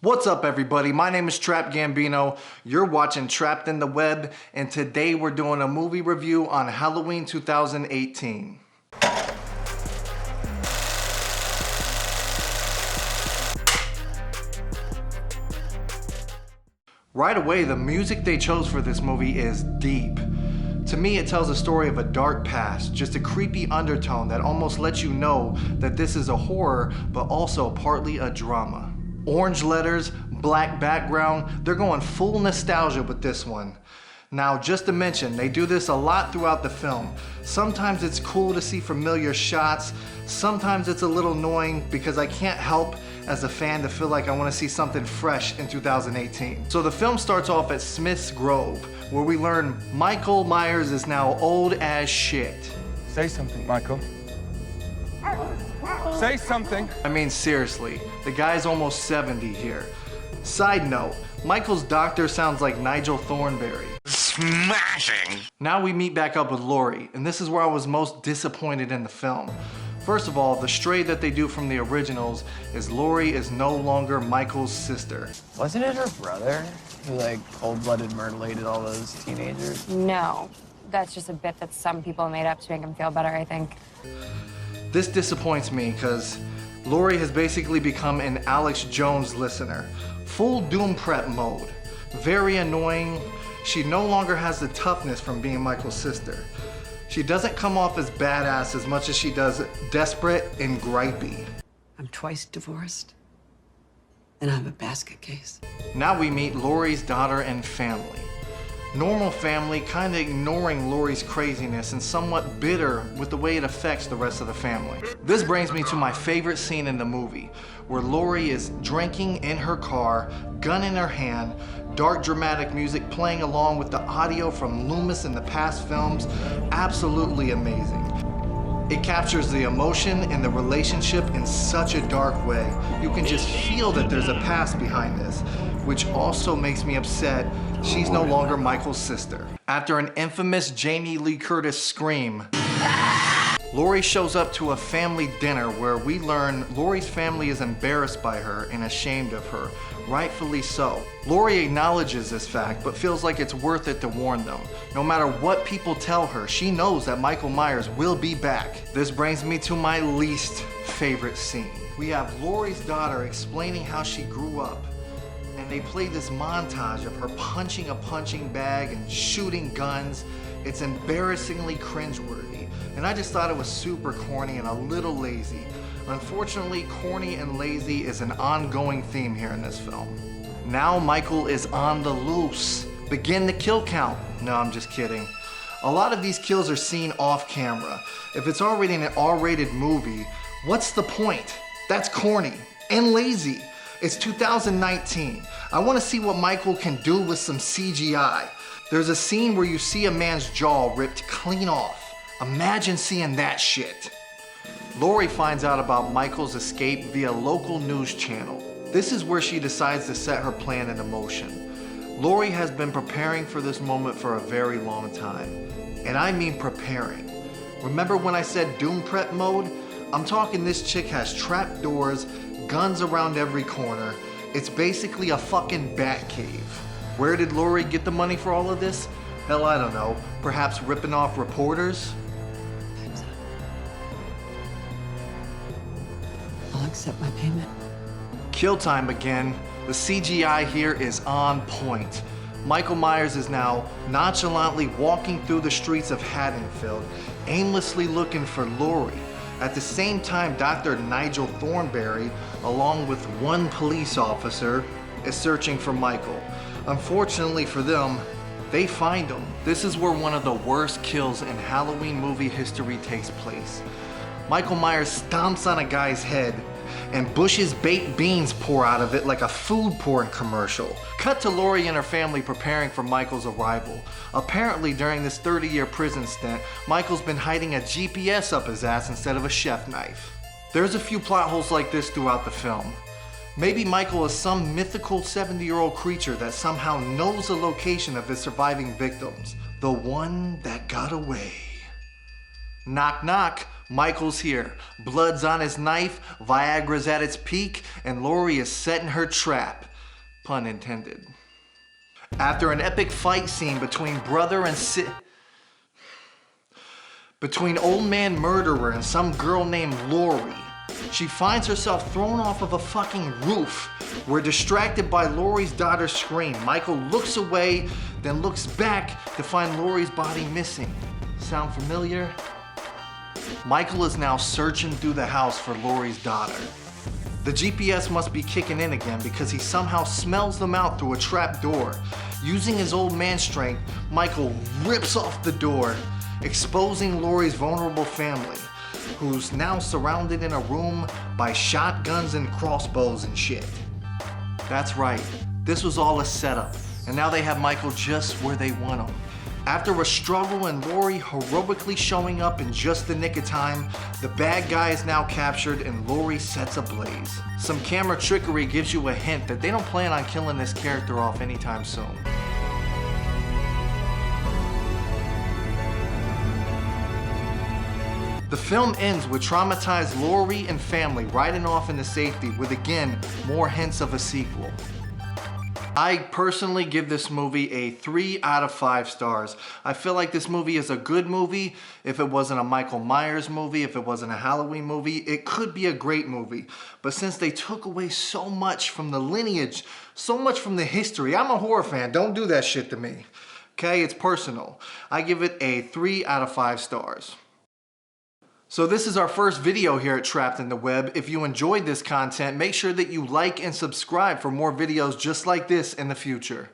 What's up, everybody? My name is Trap Gambino. You're watching Trapped in the Web, and today we're doing a movie review on Halloween 2018. Right away, the music they chose for this movie is deep. To me, it tells a story of a dark past, just a creepy undertone that almost lets you know that this is a horror, but also partly a drama. Orange letters, black background, they're going full nostalgia with this one. Now, just to mention, they do this a lot throughout the film. Sometimes it's cool to see familiar shots. Sometimes it's a little annoying because I can't help as a fan to feel like I want to see something fresh in 2018. So the film starts off at Smith's Grove, where we learn Michael Myers is now old as shit. Say something, Michael. Say something. I mean, seriously, the guy's almost 70 here. Side note, Michael's doctor sounds like Nigel Thornberry. Smashing! Now we meet back up with Laurie, and this is where I was most disappointed in the film. First of all, the stray that they do from the originals is Laurie is no longer Michael's sister. Wasn't it her brother who, cold-blooded mutilated all those teenagers? No, that's just a bit that some people made up to make him feel better, I think. This disappoints me because Laurie has basically become an Alex Jones listener. Full doom prep mode. Very annoying. She no longer has the toughness from being Michael's sister. She doesn't come off as badass as much as she does desperate and gripey. I'm twice divorced, and I have a basket case. Now we meet Laurie's daughter and family. Normal family, kind of ignoring Laurie's craziness and somewhat bitter with the way it affects the rest of the family. This brings me to my favorite scene in the movie, where Laurie is drinking in her car, gun in her hand, dark dramatic music playing along with the audio from Loomis in the past films. Absolutely amazing. It captures the emotion and the relationship in such a dark way. You can just feel that there's a past behind this, which also makes me upset she's no longer Michael's sister. After an infamous Jamie Lee Curtis scream, Laurie shows up to a family dinner where we learn Laurie's family is embarrassed by her and ashamed of her, rightfully so. Laurie acknowledges this fact, but feels like it's worth it to warn them. No matter what people tell her, she knows that Michael Myers will be back. This brings me to my least favorite scene. We have Laurie's daughter explaining how she grew up, and they play this montage of her punching a punching bag and shooting guns. It's embarrassingly cringeworthy, and I just thought it was super corny and a little lazy. Unfortunately, corny and lazy is an ongoing theme here in this film. Now Michael is on the loose. Begin the kill count. No, I'm just kidding. A lot of these kills are seen off camera. If it's already an R-rated movie, what's the point? That's corny and lazy. It's 2019. I want to see what Michael can do with some CGI. There's a scene where you see a man's jaw ripped clean off. Imagine seeing that shit. Laurie finds out about Michael's escape via local news channel. This is where she decides to set her plan into motion. Laurie has been preparing for this moment for a very long time. And I mean preparing. Remember when I said doom prep mode? I'm talking this chick has trap doors, guns around every corner. It's basically a fucking bat cave. Where did Laurie get the money for all of this? Hell, I don't know. Perhaps ripping off reporters? Time's up. I'll accept my payment. Kill time again. The CGI here is on point. Michael Myers is now nonchalantly walking through the streets of Haddonfield, aimlessly looking for Laurie. At the same time, Dr. Nigel Thornberry, along with one police officer, is searching for Michael. Unfortunately for them, they find him. This is where one of the worst kills in Halloween movie history takes place. Michael Myers stomps on a guy's head, and Bush's baked beans pour out of it like a food porn commercial. Cut to Laurie and her family preparing for Michael's arrival. Apparently, during this 30-year prison stint, Michael's been hiding a GPS up his ass instead of a chef knife. There's a few plot holes like this throughout the film. Maybe Michael is some mythical 70-year-old creature that somehow knows the location of his surviving victims. The one that got away. Knock knock, Michael's here. Blood's on his knife, Viagra's at its peak, and Laurie is setting her trap. Pun intended. After an epic fight scene between brother and between old man murderer and some girl named Laurie, she finds herself thrown off of a fucking roof. We're distracted by Laurie's daughter's scream. Michael looks away, then looks back to find Laurie's body missing. Sound familiar? Michael is now searching through the house for Laurie's daughter. The GPS must be kicking in again because he somehow smells them out through a trap door. Using his old man strength, Michael rips off the door, exposing Laurie's vulnerable family, who's now surrounded in a room by shotguns and crossbows and shit. That's right, this was all a setup, and now they have Michael just where they want him. After a struggle and Laurie heroically showing up in just the nick of time, the bad guy is now captured and Laurie sets ablaze. Some camera trickery gives you a hint that they don't plan on killing this character off anytime soon. The film ends with traumatized Laurie and family riding off into safety with, again, more hints of a sequel. I personally give this movie a 3 out of 5 stars. I feel like this movie is a good movie. If it wasn't a Michael Myers movie, if it wasn't a Halloween movie, it could be a great movie. But since they took away so much from the lineage, so much from the history, I'm a horror fan, don't do that shit to me. Okay, it's personal. I give it a 3 out of 5 stars. So this is our first video here at Trapped in the Web. If you enjoyed this content, make sure that you like and subscribe for more videos just like this in the future.